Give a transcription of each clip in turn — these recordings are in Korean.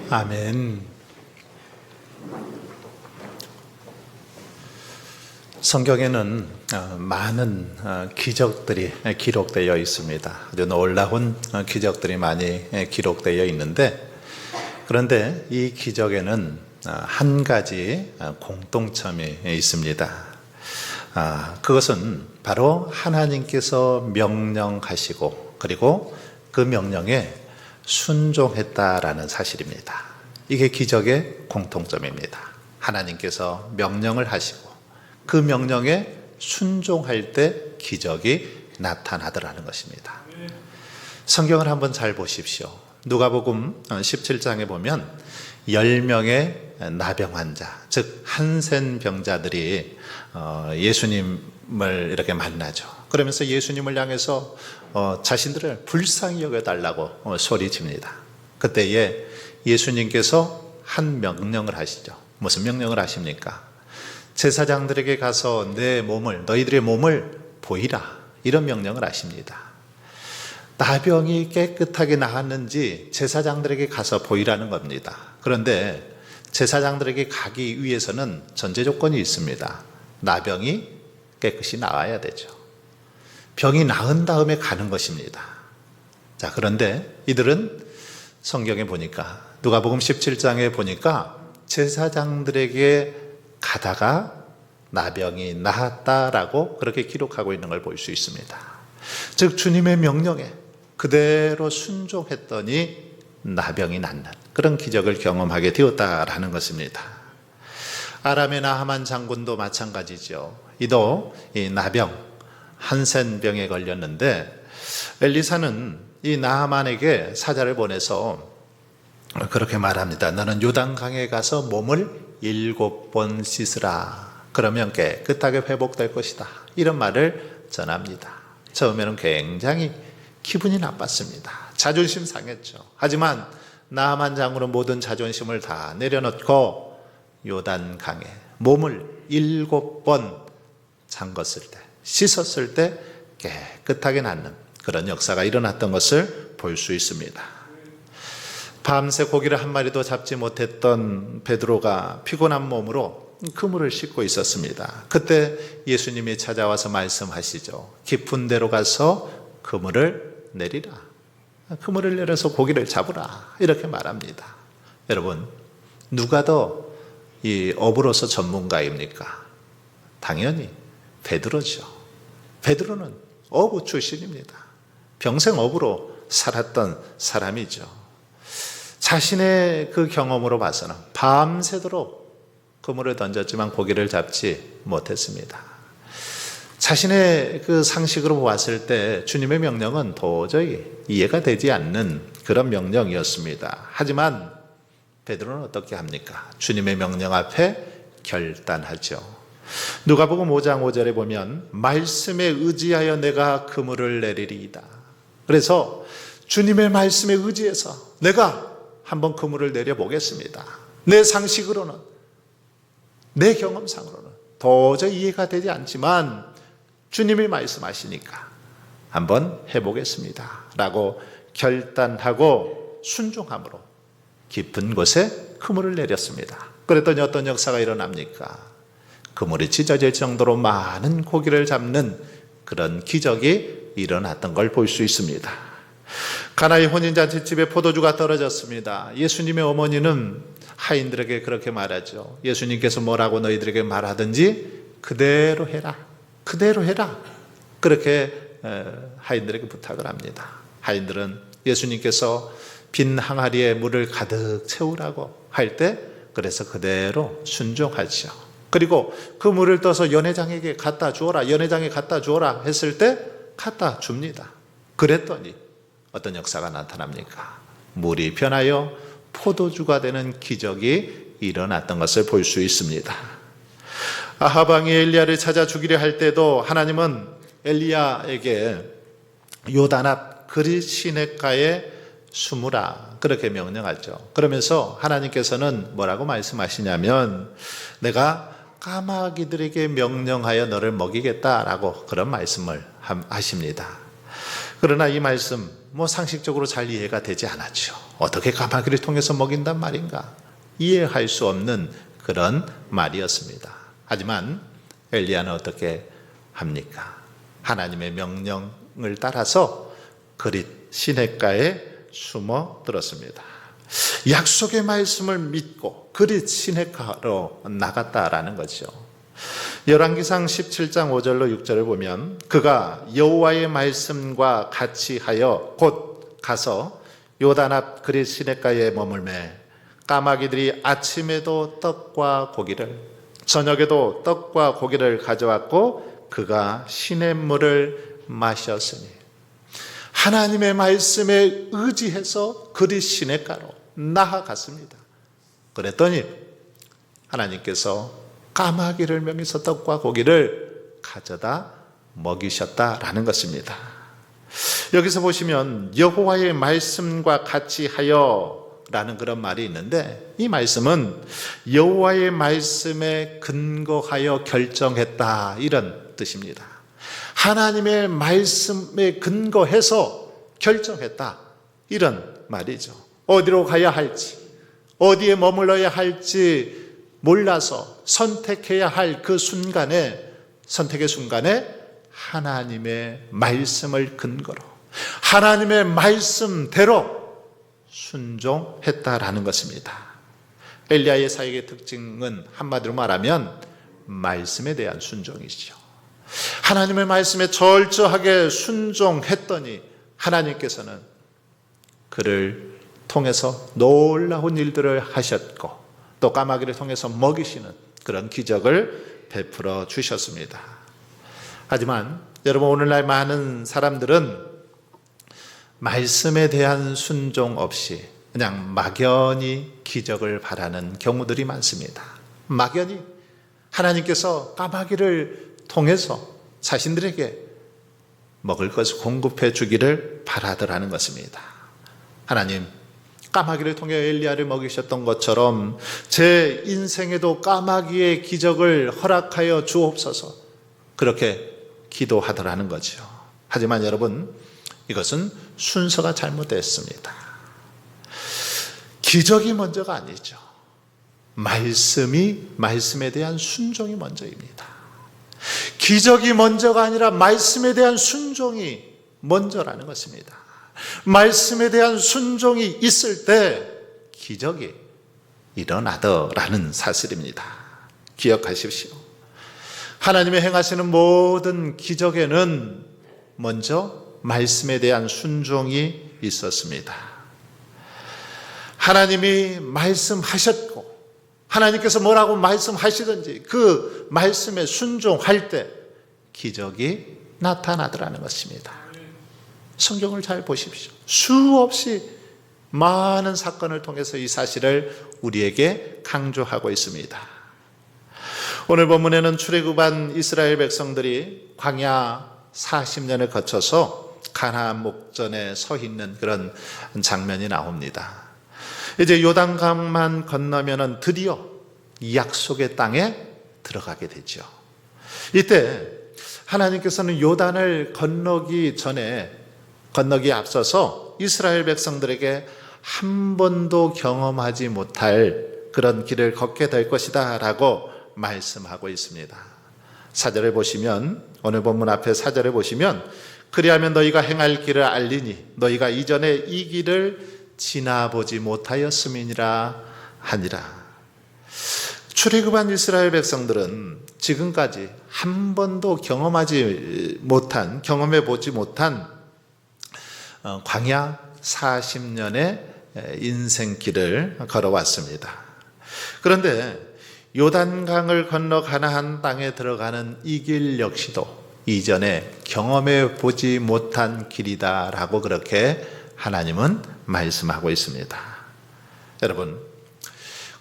아멘. 성경에는 많은 기적들이 기록되어 있습니다. 아주 놀라운 기적들이 많이 기록되어 있는데, 그런데 이 기적에는 한 가지 공통점이 있습니다. 그것은 바로 하나님께서 명령하시고 그리고 그 명령에 순종했다라는 사실입니다. 이게 기적의 공통점입니다. 하나님께서 명령을 하시고 그 명령에 순종할 때 기적이 나타나더라는 것입니다. 성경을 한번 잘 보십시오. 누가복음 17장에 보면 10명의 나병 환자, 즉 한센병자들이 예수님을 이렇게 만나죠. 그러면서 예수님을 향해서 자신들을 불쌍히 여겨달라고 소리칩니다. 그때에 예수님께서 한 명령을 하시죠. 무슨 명령을 하십니까? 제사장들에게 가서 너희들의 몸을 보이라, 이런 명령을 하십니다. 나병이 깨끗하게 나았는지 제사장들에게 가서 보이라는 겁니다. 그런데 제사장들에게 가기 위해서는 전제 조건이 있습니다. 나병이 깨끗이 나아야 되죠. 병이 나은 다음에 가는 것입니다. 자, 그런데 이들은 성경에 보니까, 누가복음 17장에 보니까 제사장들에게 가다가 나병이 나았다라고 그렇게 기록하고 있는 걸 볼 수 있습니다. 즉 주님의 명령에 그대로 순종했더니 나병이 낫는 그런 기적을 경험하게 되었다라는 것입니다. 아람의 나하만 장군도 마찬가지죠. 이도 이 나병, 한센병에 걸렸는데 엘리사는 이 나하만에게 사자를 보내서 그렇게 말합니다. 너는 요단강에 가서 몸을 7번 씻으라. 그러면 깨끗하게 회복될 것이다. 이런 말을 전합니다. 처음에는 굉장히 기분이 나빴습니다. 자존심 상했죠. 하지만 나하만 장군은 모든 자존심을 다 내려놓고 요단강에 몸을 7번 잠갔을 때, 씻었을 때 깨끗하게 낫는 그런 역사가 일어났던 것을 볼 수 있습니다. 밤새 고기를 한 마리도 잡지 못했던 베드로가 피곤한 몸으로 그물을 씻고 있었습니다. 그때 예수님이 찾아와서 말씀하시죠. 깊은 데로 가서 그물을 내리라. 그물을 내려서 고기를 잡으라 이렇게 말합니다. 여러분, 누가 더 이 어부로서 전문가입니까? 당연히 베드로죠. 베드로는 어부 출신입니다. 평생 어부로 살았던 사람이죠. 자신의 그 경험으로 봐서는 밤새도록 그물을 던졌지만 고기를 잡지 못했습니다. 자신의 그 상식으로 보았을 때 주님의 명령은 도저히 이해가 되지 않는 그런 명령이었습니다. 하지만 베드로는 어떻게 합니까? 주님의 명령 앞에 결단하죠. 누가복음 5장 5절에 보면 말씀에 의지하여 내가 그물을 내리리이다. 그래서 주님의 말씀에 의지해서 내가 한번 그물을 내려보겠습니다. 내 상식으로는, 내 경험상으로는 도저히 이해가 되지 않지만 주님이 말씀하시니까 한번 해보겠습니다 라고 결단하고 순종함으로 깊은 곳에 그물을 내렸습니다. 그랬더니 어떤 역사가 일어납니까? 그물이 찢어질 정도로 많은 고기를 잡는 그런 기적이 일어났던 걸 볼 수 있습니다. 가나의 혼인잔치집에 포도주가 떨어졌습니다. 예수님의 어머니는 하인들에게 그렇게 말하죠. 예수님께서 뭐라고 너희들에게 말하든지 그대로 해라. 그대로 해라. 그렇게 하인들에게 부탁을 합니다. 하인들은 예수님께서 빈 항아리에 물을 가득 채우라고 할 때 그래서 그대로 순종하죠. 그리고 그 물을 떠서 연회장에게 갖다 주어라, 연회장에 갖다 주어라 했을 때 갖다 줍니다. 그랬더니 어떤 역사가 나타납니까? 물이 변하여 포도주가 되는 기적이 일어났던 것을 볼 수 있습니다. 아합 왕이 엘리야를 찾아 죽이려 할 때도 하나님은 엘리야에게 요단 앞 그릿 시냇가에 숨으라 그렇게 명령하죠. 그러면서 하나님께서는 뭐라고 말씀하시냐면 내가 까마귀들에게 명령하여 너를 먹이겠다라고 그런 말씀을 하십니다. 그러나 이 말씀 상식적으로 잘 이해가 되지 않았죠. 어떻게 까마귀를 통해서 먹인단 말인가? 이해할 수 없는 그런 말이었습니다. 하지만 엘리야는 어떻게 합니까? 하나님의 명령을 따라서 그릿 시냇가에 숨어 들었습니다. 약속의 말씀을 믿고 그릿 시냇가로 나갔다라는 거죠. 열왕기상 17장 5절로 6절을 보면 그가 여호와의 말씀과 같이 하여 곧 가서 요단 앞 그릿 시냇가에 머물매 까마귀들이 아침에도 떡과 고기를 저녁에도 떡과 고기를 가져왔고 그가 시냇물을 마셨으니 하나님의 말씀에 의지해서 그릿 시냇가로 나아갔습니다. 그랬더니 하나님께서 까마귀를 명해서 떡과 고기를 가져다 먹이셨다라는 것입니다. 여기서 보시면 여호와의 말씀과 같이 하여 라는 그런 말이 있는데 이 말씀은 여호와의 말씀에 근거하여 결정했다 이런 뜻입니다. 하나님의 말씀에 근거해서 결정했다 이런 말이죠. 어디로 가야 할지 어디에 머물러야 할지 몰라서 선택해야 할 그 순간에 선택의 순간에 하나님의 말씀을 근거로 하나님의 말씀대로 순종했다라는 것입니다. 엘리야의 사역의 특징은 한마디로 말하면 말씀에 대한 순종이죠. 하나님의 말씀에 철저하게 순종했더니 하나님께서는 그를 통해서 놀라운 일들을 하셨고 또 까마귀를 통해서 먹이시는 그런 기적을 베풀어 주셨습니다. 하지만 여러분 오늘날 많은 사람들은 말씀에 대한 순종 없이 그냥 막연히 기적을 바라는 경우들이 많습니다. 막연히 하나님께서 까마귀를 통해서 자신들에게 먹을 것을 공급해 주기를 바라더라는 것입니다. 하나님, 까마귀를 통해 엘리야를 먹이셨던 것처럼 제 인생에도 까마귀의 기적을 허락하여 주옵소서 그렇게 기도하더라는 거죠. 하지만 여러분 이것은 순서가 잘못됐습니다. 기적이 먼저가 아니죠. 말씀에 대한 순종이 먼저입니다. 기적이 먼저가 아니라 말씀에 대한 순종이 먼저라는 것입니다. 말씀에 대한 순종이 있을 때 기적이 일어나더라는 사실입니다. 기억하십시오. 하나님의 행하시는 모든 기적에는 먼저 말씀에 대한 순종이 있었습니다. 하나님이 말씀하셨고 하나님께서 뭐라고 말씀하시든지 그 말씀에 순종할 때 기적이 나타나더라는 것입니다. 성경을 잘 보십시오. 수없이 많은 사건을 통해서 이 사실을 우리에게 강조하고 있습니다. 오늘 본문에는 출애굽한 이스라엘 백성들이 광야 40년을 거쳐서 가나안 목전에 서 있는 그런 장면이 나옵니다. 이제 요단강만 건너면은 드디어 약속의 땅에 들어가게 되죠. 이때 하나님께서는 요단을 건너기 앞서서 이스라엘 백성들에게 한 번도 경험하지 못할 그런 길을 걷게 될 것이다 라고 말씀하고 있습니다. 4절에 보시면, 오늘 본문 앞에 4절에 보시면, 그리하면 너희가 행할 길을 알리니 너희가 이전에 이 길을 지나보지 못하였음이니라 하니라. 출애굽한 이스라엘 백성들은 지금까지 한 번도 경험해 보지 못한 광야 40년의 인생길을 걸어왔습니다. 그런데 요단강을 건너 가나안 땅에 들어가는 이 길 역시도 이전에 경험해 보지 못한 길이다라고 그렇게 하나님은 말씀하고 있습니다. 여러분,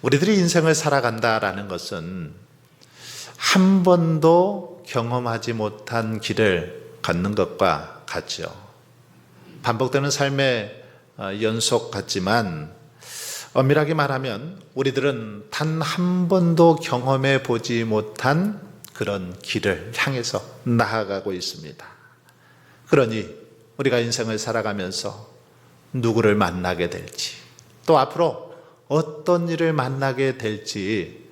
우리들이 인생을 살아간다라는 것은 한 번도 경험하지 못한 길을 걷는 것과 같죠. 반복되는 삶의 연속 같지만 엄밀하게 말하면 우리들은 단 한 번도 경험해 보지 못한 그런 길을 향해서 나아가고 있습니다. 그러니 우리가 인생을 살아가면서 누구를 만나게 될지, 또 앞으로 어떤 일을 만나게 될지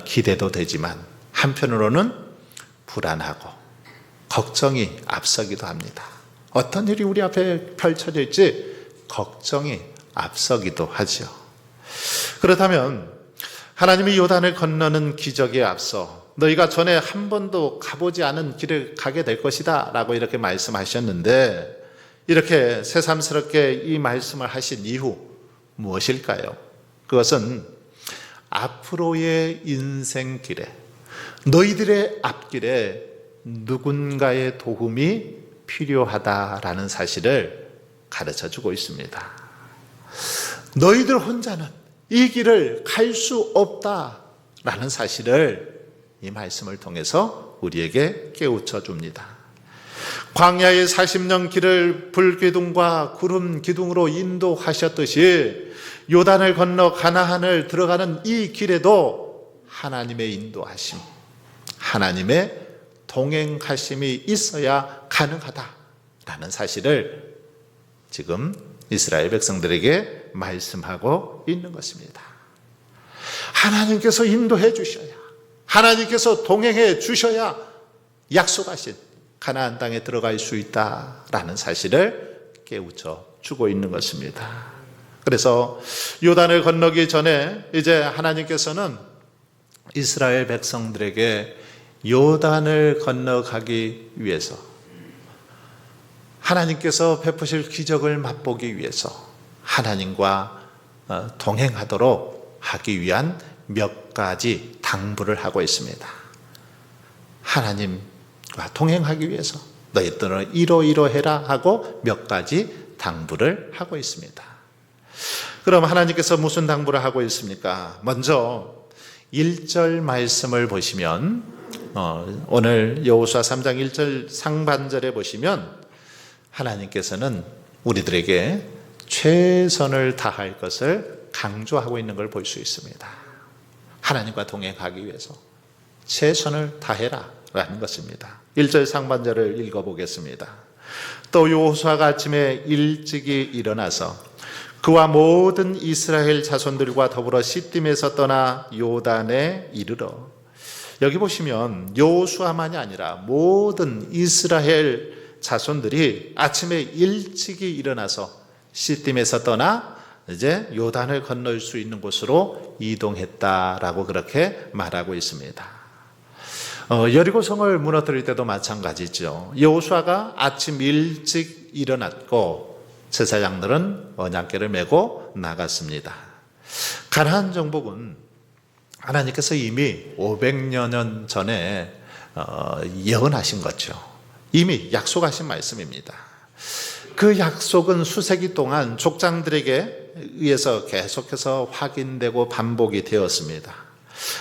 기대도 되지만 한편으로는 불안하고 걱정이 앞서기도 합니다. 어떤 일이 우리 앞에 펼쳐질지 걱정이 앞서기도 하죠. 그렇다면 하나님이 요단을 건너는 기적에 앞서 너희가 전에 한 번도 가보지 않은 길을 가게 될 것이다 라고 이렇게 말씀하셨는데, 이렇게 새삼스럽게 이 말씀을 하신 이유 무엇일까요? 그것은 앞으로의 인생길에, 너희들의 앞길에 누군가의 도움이 필요하다라는 사실을 가르쳐주고 있습니다. 너희들 혼자는 이 길을 갈 수 없다라는 사실을 이 말씀을 통해서 우리에게 깨우쳐 줍니다. 광야의 40년 길을 불기둥과 구름 기둥으로 인도하셨듯이 요단을 건너 가나안을 들어가는 이 길에도 하나님의 인도하심, 하나님의 동행하심이 있어야 가능하다라는 사실을 지금 이스라엘 백성들에게 말씀하고 있는 것입니다. 하나님께서 인도해 주셔야, 하나님께서 동행해 주셔야 약속하신 가나안 땅에 들어갈 수 있다라는 사실을 깨우쳐 주고 있는 것입니다. 그래서 요단을 건너기 전에 이제 하나님께서는 이스라엘 백성들에게 요단을 건너가기 위해서, 하나님께서 베푸실 기적을 맛보기 위해서 하나님과 동행하도록 하기 위한 몇 가지 당부를 하고 있습니다. 하나님과 동행하기 위해서 너희들은 이러이러해라 하고 몇 가지 당부를 하고 있습니다. 그럼 하나님께서 무슨 당부를 하고 있습니까? 먼저 1절 말씀을 보시면, 오늘 여호수아 3장 1절 상반절에 보시면 하나님께서는 우리들에게 최선을 다할 것을 강조하고 있는 걸 볼 수 있습니다. 하나님과 동행하기 위해서 최선을 다해라 라는 것입니다. 1절 상반절을 읽어보겠습니다. 또 여호수아가 아침에 일찍이 일어나서 그와 모든 이스라엘 자손들과 더불어 시딤에서 떠나 요단에 이르러, 여기 보시면 여호수아만이 아니라 모든 이스라엘 자손들이 아침에 일찍이 일어나서 시딤에서 떠나 이제 요단을 건널 수 있는 곳으로 이동했다라고 그렇게 말하고 있습니다. 여리고성을 무너뜨릴 때도 마찬가지죠. 여호수아가 아침 일찍 일어났고 제사장들은 언약궤를 메고 나갔습니다. 가나안 정복은 하나님께서 이미 500여 년 전에 예언하신 거죠. 이미 약속하신 말씀입니다. 그 약속은 수세기 동안 족장들에게 의해서 계속해서 확인되고 반복이 되었습니다.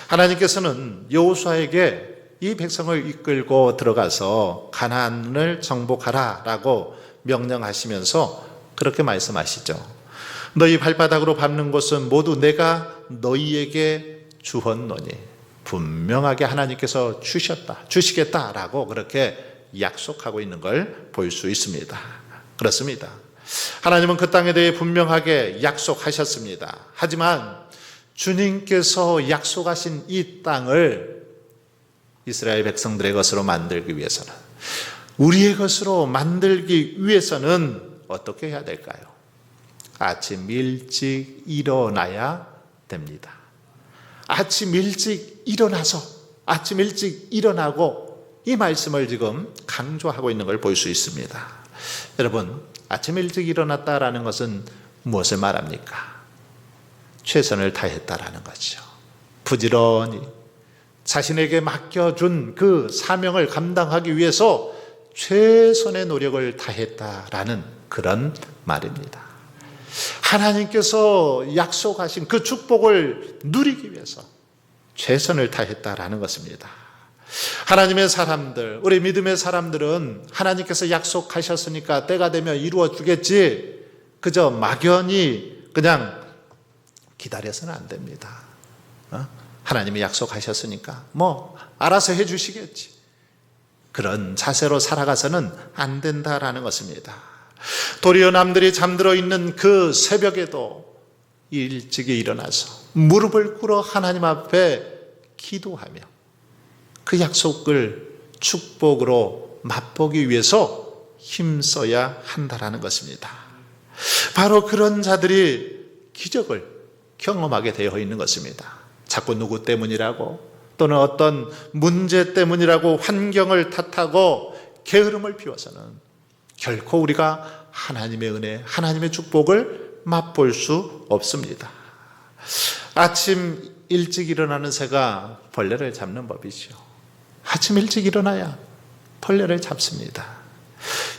하나님께서는 여호수아에게 이 백성을 이끌고 들어가서 가나안을 정복하라라고 명령하시면서 그렇게 말씀하시죠. 너희 발바닥으로 밟는 곳은 모두 내가 너희에게 주었노니 분명하게 하나님께서 주시겠다라고 그렇게 약속하고 있는 걸 볼 수 있습니다. 그렇습니다. 하나님은 그 땅에 대해 분명하게 약속하셨습니다. 하지만 주님께서 약속하신 이 땅을 이스라엘 백성들의 것으로 만들기 위해서는, 우리의 것으로 만들기 위해서는 어떻게 해야 될까요? 아침 일찍 일어나야 됩니다. 아침 일찍 일어나서, 아침 일찍 일어나고 이 말씀을 지금 강조하고 있는 걸 볼 수 있습니다. 여러분, 아침 일찍 일어났다라는 것은 무엇을 말합니까? 최선을 다했다라는 거죠. 부지런히 자신에게 맡겨준 그 사명을 감당하기 위해서 최선의 노력을 다했다라는 그런 말입니다. 하나님께서 약속하신 그 축복을 누리기 위해서 최선을 다했다라는 것입니다. 하나님의 사람들, 우리 믿음의 사람들은 하나님께서 약속하셨으니까 때가 되면 이루어 주겠지, 그저 막연히 그냥 기다려서는 안 됩니다. 하나님이 약속하셨으니까 뭐 알아서 해 주시겠지, 그런 자세로 살아가서는 안 된다라는 것입니다. 도리어 남들이 잠들어 있는 그 새벽에도 일찍이 일어나서 무릎을 꿇어 하나님 앞에 기도하며 그 약속을 축복으로 맛보기 위해서 힘써야 한다라는 것입니다. 바로 그런 자들이 기적을 경험하게 되어 있는 것입니다. 자꾸 누구 때문이라고 또는 어떤 문제 때문이라고 환경을 탓하고 게으름을 피워서는 결코 우리가 하나님의 은혜, 하나님의 축복을 맛볼 수 없습니다. 아침 일찍 일어나는 새가 벌레를 잡는 법이죠. 아침 일찍 일어나야 벌레를 잡습니다.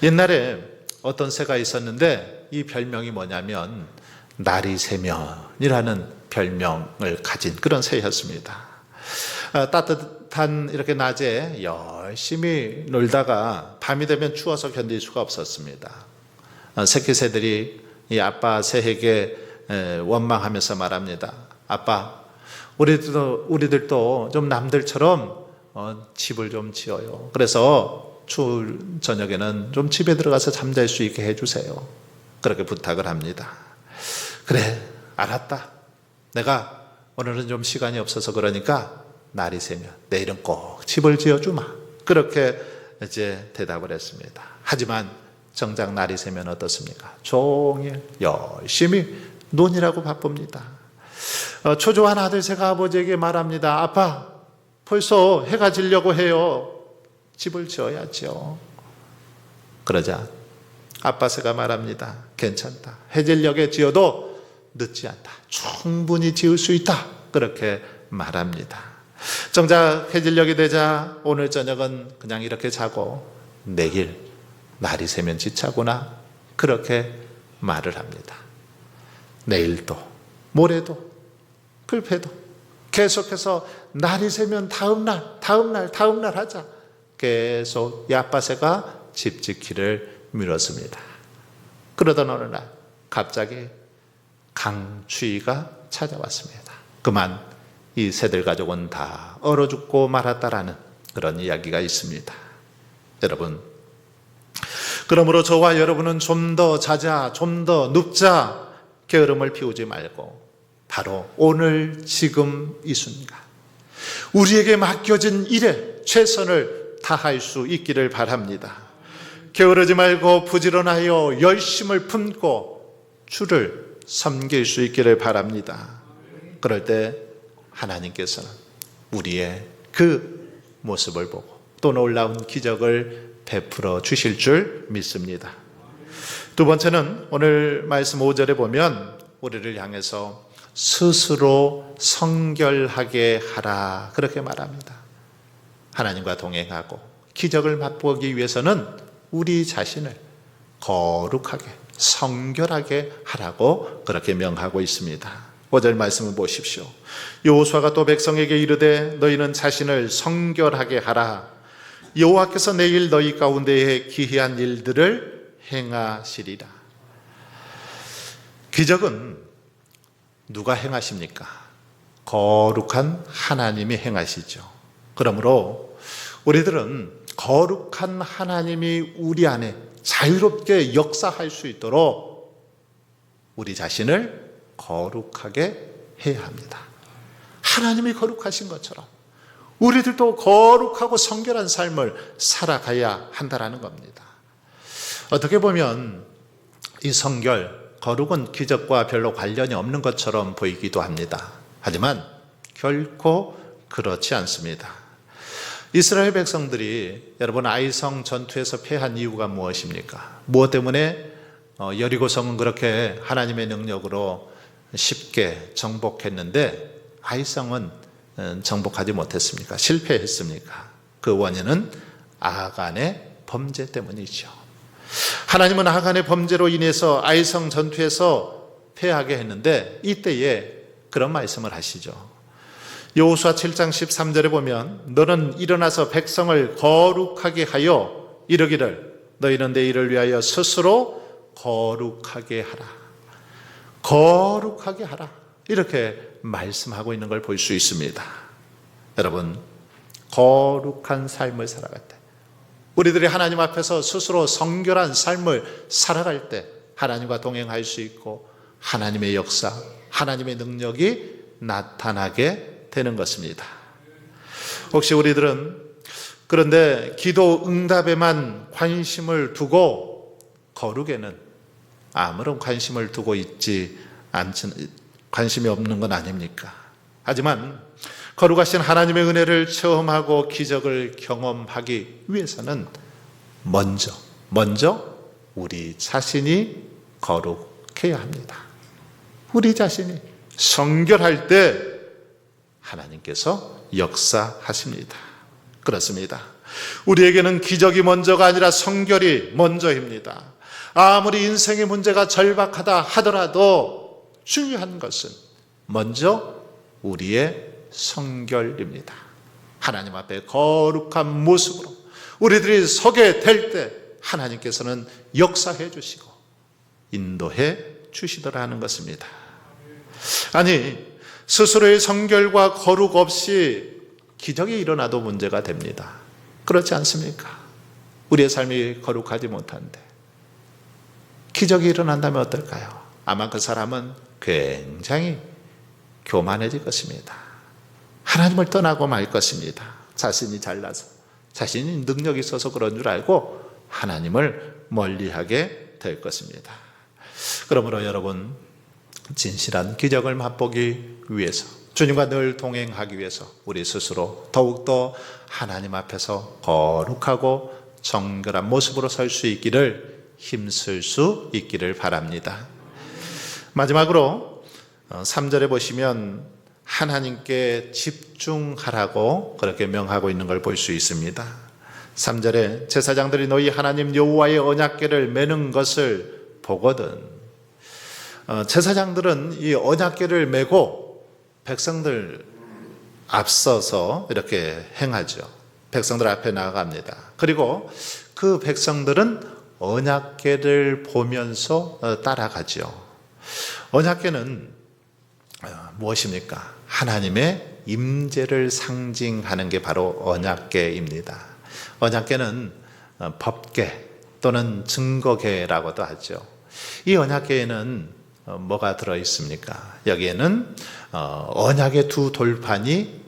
옛날에 어떤 새가 있었는데 이 별명이 뭐냐면 나리새면이라는 별명을 가진 그런 새였습니다. 따뜻한 이렇게 낮에 열심히 놀다가 밤이 되면 추워서 견딜 수가 없었습니다. 새끼 새들이 이 아빠 새에게 원망하면서 말합니다. 아빠, 우리들도 좀 남들처럼 집을 좀 지어요. 그래서 추울 저녁에는 좀 집에 들어가서 잠잘 수 있게 해주세요. 그렇게 부탁을 합니다. 그래, 알았다. 내가 오늘은 좀 시간이 없어서 그러니까 날이 새면 내일은 꼭 집을 지어주마. 그렇게 이제 대답을 했습니다. 하지만 정작 날이 새면 어떻습니까? 종일 열심히 논이라고 바쁩니다. 초조한 아들 새가 아버지에게 말합니다. 아빠, 벌써 해가 지려고 해요. 집을 지어야죠. 그러자 아빠 새가 말합니다. 괜찮다. 해질녘에 지어도 늦지 않다. 충분히 지을 수 있다. 그렇게 말합니다. 정작 해질녘이 되자 오늘 저녁은 그냥 이렇게 자고 내일 날이 새면 지차구나. 그렇게 말을 합니다. 내일도 모레도 불패도 계속해서 날이 새면 다음날 하자. 계속 이 아빠 새가 집 짓기를 미뤘습니다. 그러던 어느 날 갑자기 강추위가 찾아왔습니다. 그만 이 새들 가족은 다 얼어 죽고 말았다라는 그런 이야기가 있습니다. 여러분, 그러므로 저와 여러분은 좀 더 자자, 좀 더 눕자, 게으름을 피우지 말고 바로 오늘 지금 이 순간 우리에게 맡겨진 일에 최선을 다할 수 있기를 바랍니다. 게으르지 말고 부지런하여 열심을 품고 주를 섬길 수 있기를 바랍니다. 그럴 때 하나님께서는 우리의 그 모습을 보고 또 놀라운 기적을 베풀어 주실 줄 믿습니다. 두 번째는 오늘 말씀 5절에 보면 우리를 향해서 스스로 성결하게 하라 그렇게 말합니다. 하나님과 동행하고 기적을 맛보기 위해서는 우리 자신을 거룩하게 성결하게 하라고 그렇게 명하고 있습니다. 5절 말씀을 보십시오. 여호수아가 또 백성에게 이르되 너희는 자신을 성결하게 하라. 여호와께서 내일 너희 가운데에 기이한 일들을 행하시리라. 기적은 누가 행하십니까? 거룩한 하나님이 행하시죠. 그러므로 우리들은 거룩한 하나님이 우리 안에 자유롭게 역사할 수 있도록 우리 자신을 거룩하게 해야 합니다. 하나님이 거룩하신 것처럼 우리들도 거룩하고 성결한 삶을 살아가야 한다는 겁니다. 어떻게 보면 이 성결, 거룩은 기적과 별로 관련이 없는 것처럼 보이기도 합니다. 하지만 결코 그렇지 않습니다. 이스라엘 백성들이 여러분 아이성 전투에서 패한 이유가 무엇입니까? 무엇 때문에 여리고성은 그렇게 하나님의 능력으로 쉽게 정복했는데 아이성은 정복하지 못했습니까? 실패했습니까? 그 원인은 아간의 범죄 때문이죠. 하나님은 아간의 범죄로 인해서 아이성 전투에서 패하게 했는데 이때에 그런 말씀을 하시죠. 여호수아 7장 13절에 보면 너는 일어나서 백성을 거룩하게 하여 이르기를 너희는 내 일을 위하여 스스로 거룩하게 하라. 거룩하게 하라. 이렇게 말씀하고 있는 걸 볼 수 있습니다. 여러분, 거룩한 삶을 살아갈 때 우리들이 하나님 앞에서 스스로 성결한 삶을 살아갈 때 하나님과 동행할 수 있고 하나님의 역사, 하나님의 능력이 나타나게 되는 것입니다. 혹시 우리들은 그런데 기도 응답에만 관심을 두고 거룩에는 아무런 관심을 두고 있지 않지, 관심이 없는 건 아닙니까? 하지만 거룩하신 하나님의 은혜를 체험하고 기적을 경험하기 위해서는 먼저 우리 자신이 거룩해야 합니다. 우리 자신이 성결할 때 하나님께서 역사하십니다. 그렇습니다. 우리에게는 기적이 먼저가 아니라 성결이 먼저입니다. 아무리 인생의 문제가 절박하다 하더라도 중요한 것은 먼저 우리의 성결입니다. 하나님 앞에 거룩한 모습으로 우리들이 서게 될 때 하나님께서는 역사해 주시고 인도해 주시더라는 것입니다. 아니, 스스로의 성결과 거룩 없이 기적이 일어나도 문제가 됩니다. 그렇지 않습니까? 우리의 삶이 거룩하지 못한데 기적이 일어난다면 어떨까요? 아마 그 사람은 굉장히 교만해질 것입니다. 하나님을 떠나고 말 것입니다. 자신이 잘나서, 자신이 능력이 있어서 그런 줄 알고 하나님을 멀리하게 될 것입니다. 그러므로 여러분, 진실한 기적을 맛보기 위해서, 주님과 늘 동행하기 위해서 우리 스스로 더욱더 하나님 앞에서 거룩하고 정결한 모습으로 설 수 있기를 힘쓸 수 있기를 바랍니다. 마지막으로 3절에 보시면 하나님께 집중하라고 그렇게 명하고 있는 걸 볼 수 있습니다. 3절에 제사장들이 너희 하나님 여호와의 언약궤를 메는 것을 보거든. 제사장들은 이 언약궤를 메고 백성들 앞서서 이렇게 행하죠. 백성들 앞에 나아갑니다. 그리고 그 백성들은 언약궤를 보면서 따라가죠. 언약궤는 무엇입니까? 하나님의 임재를 상징하는 게 바로 언약궤입니다. 언약궤는 법궤 또는 증거궤라고도 하죠. 이 언약궤에는 뭐가 들어있습니까? 여기에는 언약의 두 돌판이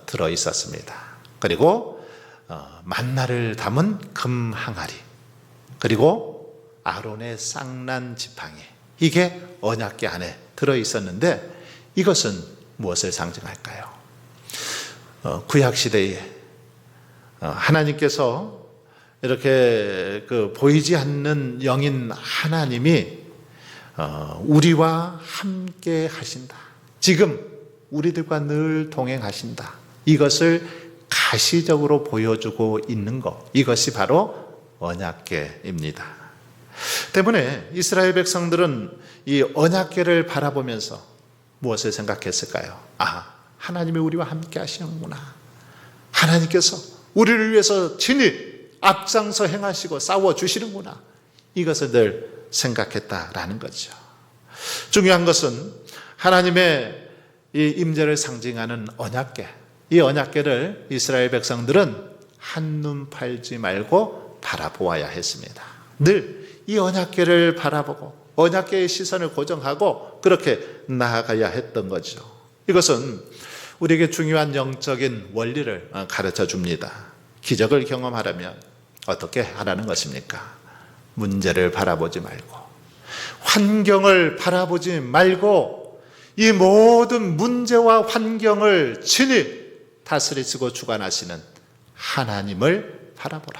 들어있었습니다. 그리고 만나를 담은 금 항아리, 그리고 아론의 쌍난 지팡이, 이게 언약궤 안에 들어있었는데 이것은 무엇을 상징할까요? 구약시대에 하나님께서 이렇게 보이지 않는 영인 하나님이 우리와 함께 하신다, 지금 우리들과 늘 동행하신다, 이것을 가시적으로 보여주고 있는 것, 이것이 바로 언약궤입니다. 때문에 이스라엘 백성들은 이 언약궤를 바라보면서 무엇을 생각했을까요? 하나님이 우리와 함께 하시는구나, 하나님께서 우리를 위해서 친히 앞장서 행하시고 싸워주시는구나, 이것을 늘 생각했다라는 거죠. 중요한 것은 하나님의 이 임재를 상징하는 언약궤, 이 언약궤를 이스라엘 백성들은 한눈 팔지 말고 바라보아야 했습니다. 늘 이 언약궤를 바라보고 언약궤의 시선을 고정하고 그렇게 나아가야 했던 거죠. 이것은 우리에게 중요한 영적인 원리를 가르쳐 줍니다. 기적을 경험하려면 어떻게 하라는 것입니까? 문제를 바라보지 말고, 환경을 바라보지 말고, 이 모든 문제와 환경을 친히 다스리시고 주관하시는 하나님을 바라보라,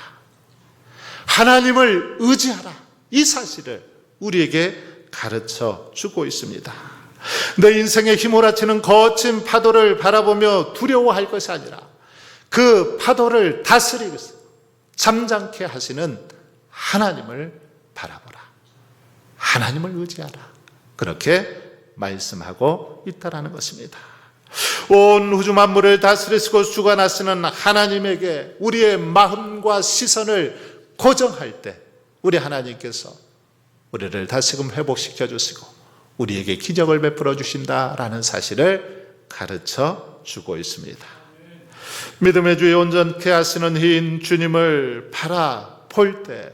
하나님을 의지하라, 이 사실을 우리에게 가르쳐 주고 있습니다. 내 인생의 휘몰아치는 거친 파도를 바라보며 두려워할 것이 아니라 그 파도를 다스리면서 잠잠케 하시는 하나님을 바라보라, 하나님을 의지하라, 그렇게 말씀하고 있다라는 것입니다. 온 우주 만물을 다스리시고 주관하시는 하나님에게 우리의 마음과 시선을 고정할 때 우리 하나님께서 우리를 다시금 회복시켜 주시고 우리에게 기적을 베풀어 주신다라는 사실을 가르쳐 주고 있습니다. 믿음의 주에 온전케 하시는 이인 주님을 바라볼 때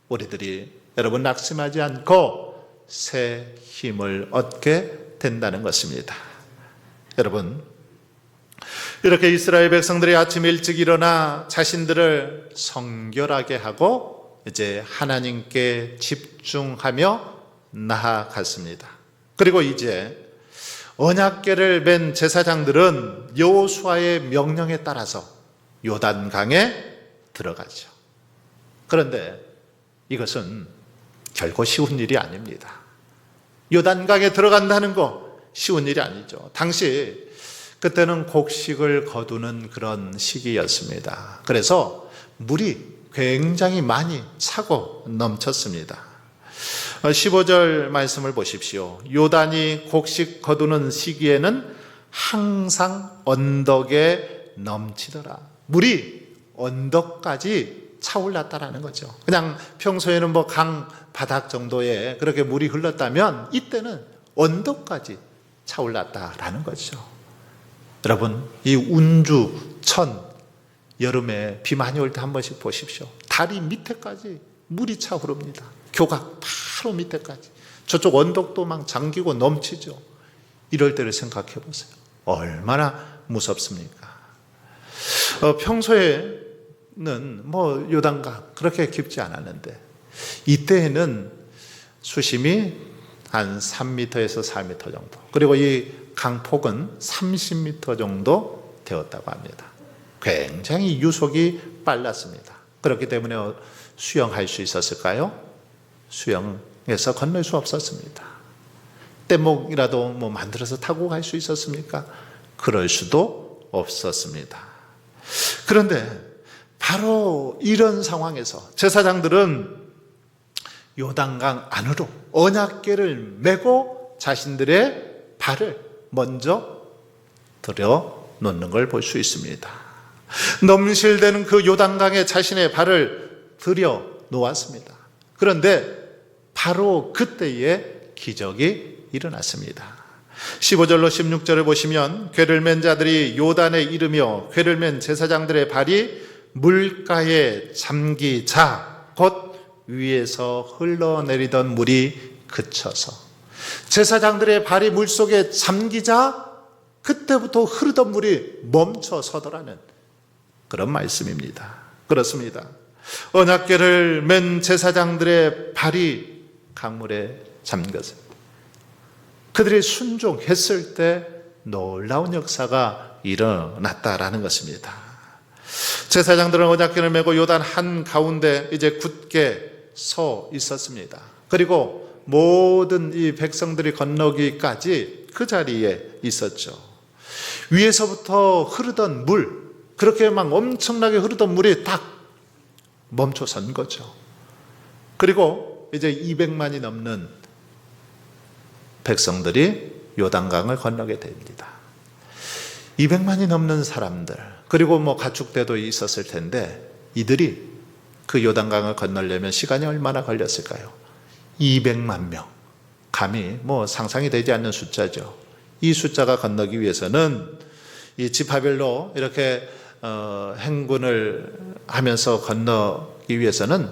우리들이 여러분 낙심하지 않고 새 힘을 얻게 된다는 것입니다. 여러분, 이렇게 이스라엘 백성들이 아침 일찍 일어나 자신들을 성결하게 하고 이제 하나님께 집중하며 나아갔습니다. 그리고 이제 언약궤를 맨 제사장들은 여호수아의 명령에 따라서 요단강에 들어가죠. 그런데 이것은 결코 쉬운 일이 아닙니다. 요단강에 들어간다는 거 쉬운 일이 아니죠. 당시 그때는 곡식을 거두는 그런 시기였습니다. 그래서 물이 굉장히 많이 차고 넘쳤습니다. 15절 말씀을 보십시오. 요단이 곡식 거두는 시기에는 항상 언덕에 넘치더라. 물이 언덕까지 차올랐다라는 거죠. 그냥 평소에는 강 바닥 정도에 그렇게 물이 흘렀다면 이때는 언덕까지 차올랐다라는 거죠. 여러분, 이 운주천 여름에 비 많이 올 때 한 번씩 보십시오. 다리 밑에까지 물이 차오릅니다. 교각 바로 밑에까지. 저쪽 언덕도 막 잠기고 넘치죠. 이럴 때를 생각해 보세요. 얼마나 무섭습니까? 평소에는 요단강 그렇게 깊지 않았는데 이때에는 수심이 한 3m에서 4m 정도, 그리고 이 강폭은 30m 정도 되었다고 합니다. 굉장히 유속이 빨랐습니다. 그렇기 때문에 수영할 수 있었을까요? 수영해서 건널 수 없었습니다. 뗏목이라도 만들어서 타고 갈 수 있었습니까? 그럴 수도 없었습니다. 그런데 바로 이런 상황에서 제사장들은 요단강 안으로 언약궤를 메고 자신들의 발을 먼저 들여놓는 걸 볼 수 있습니다. 넘실대는 그 요단강에 자신의 발을 들여놓았습니다. 그런데 바로 그때에 기적이 일어났습니다. 15절로 16절을 보시면 궤를 맨 자들이 요단에 이르며 궤를 맨 제사장들의 발이 물가에 잠기자 곧 위에서 흘러내리던 물이 그쳐서, 제사장들의 발이 물속에 잠기자 그때부터 흐르던 물이 멈춰서더라는 그런 말씀입니다. 그렇습니다. 언약궤를 맨 제사장들의 발이 강물에 잠겼어요. 그들이 순종했을 때 놀라운 역사가 일어났다라는 것입니다. 제사장들은 언약궤를 메고 요단 한가운데 이제 굳게 서 있었습니다. 그리고 모든 이 백성들이 건너기까지 그 자리에 있었죠. 위에서부터 흐르던 물, 그렇게 막 엄청나게 흐르던 물이 딱 멈춰선 거죠. 그리고 이제 200만이 넘는 백성들이 요단강을 건너게 됩니다. 200만이 넘는 사람들, 그리고 뭐 가축대도 있었을 텐데 이들이 그 요단강을 건너려면 시간이 얼마나 걸렸을까요? 200만 명. 감히 뭐 상상이 되지 않는 숫자죠. 이 숫자가 건너기 위해서는 이 지파별로 이렇게 행군을 하면서 건너기 위해서는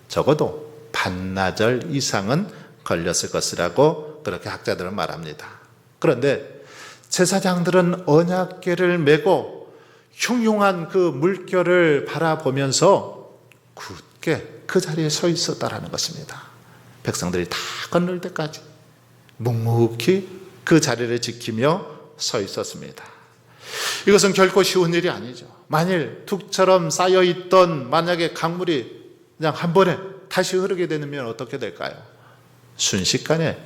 적어도 반나절 이상은 걸렸을 것이라고 그렇게 학자들은 말합니다. 그런데 제사장들은 언약궤를 메고 흉흉한 그 물결을 바라보면서 굳게 그 자리에 서 있었다라는 것입니다. 백성들이 다 건널 때까지 묵묵히 그 자리를 지키며 서 있었습니다. 이것은 결코 쉬운 일이 아니죠. 만일 둑처럼 쌓여있던 만약에 강물이 그냥 한 번에 다시 흐르게 되면 어떻게 될까요? 순식간에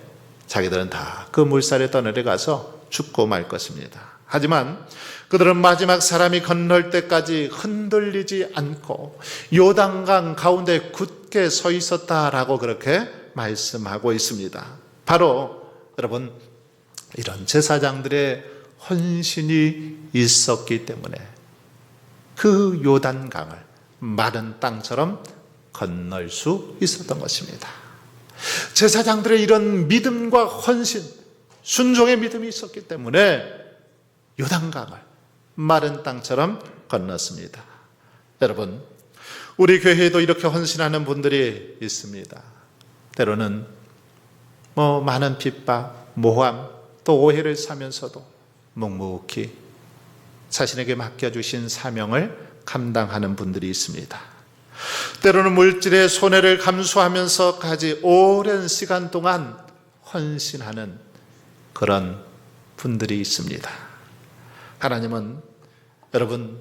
자기들은 다 그 물살에 떠내려가서 죽고 말 것입니다. 하지만 그들은 마지막 사람이 건널 때까지 흔들리지 않고 요단강 가운데 굳게 서 있었다라고 그렇게 말씀하고 있습니다. 바로 여러분, 이런 제사장들의 헌신이 있었기 때문에 그 요단강을 마른 땅처럼 건널 수 있었던 것입니다. 제사장들의 이런 믿음과 헌신, 순종의 믿음이 있었기 때문에 요단강을 마른 땅처럼 건넜습니다. 여러분, 우리 교회에도 이렇게 헌신하는 분들이 있습니다. 때로는 많은 핍박, 모함, 또 오해를 사면서도 묵묵히 자신에게 맡겨주신 사명을 감당하는 분들이 있습니다. 때로는 물질의 손해를 감수하면서까지 오랜 시간 동안 헌신하는 그런 분들이 있습니다. 하나님은 여러분,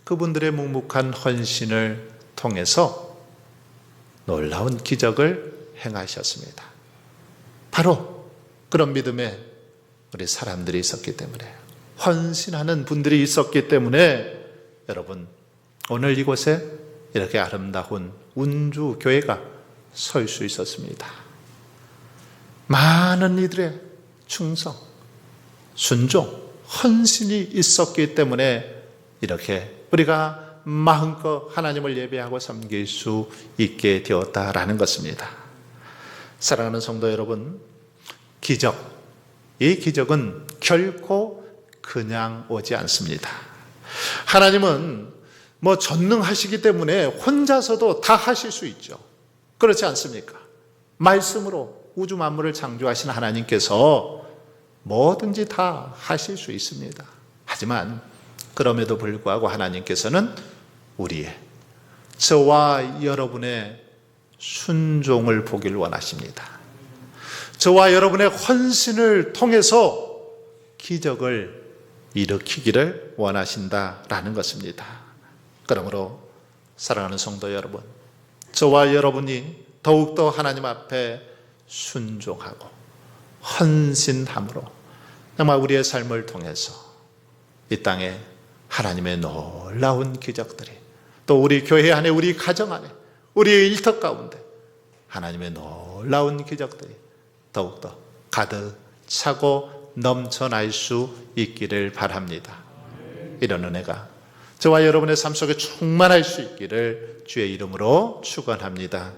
그분들의 묵묵한 헌신을 통해서 놀라운 기적을 행하셨습니다. 바로 그런 믿음에 우리 사람들이 있었기 때문에, 헌신하는 분들이 있었기 때문에 여러분, 오늘 이곳에 이렇게 아름다운 운주교회가 설 수 있었습니다. 많은 이들의 충성, 순종, 헌신이 있었기 때문에 이렇게 우리가 마음껏 하나님을 예배하고 섬길 수 있게 되었다라는 것입니다. 사랑하는 성도 여러분, 기적, 이 기적은 결코 그냥 오지 않습니다. 하나님은 전능하시기 때문에 혼자서도 다 하실 수 있죠. 그렇지 않습니까? 말씀으로 우주 만물을 창조하신 하나님께서 뭐든지 다 하실 수 있습니다. 하지만 그럼에도 불구하고 하나님께서는 우리의, 저와 여러분의 순종을 보길 원하십니다. 저와 여러분의 헌신을 통해서 기적을 일으키기를 원하신다라는 것입니다. 그러므로 사랑하는 성도 여러분, 저와 여러분이 더욱더 하나님 앞에 순종하고 헌신함으로 정말 우리의 삶을 통해서 이 땅에 하나님의 놀라운 기적들이, 또 우리 교회 안에, 우리 가정 안에, 우리의 일터 가운데 하나님의 놀라운 기적들이 더욱더 가득 차고 넘쳐날 수 있기를 바랍니다. 이런 은혜가 저와 여러분의 삶 속에 충만할 수 있기를 주의 이름으로 축원합니다.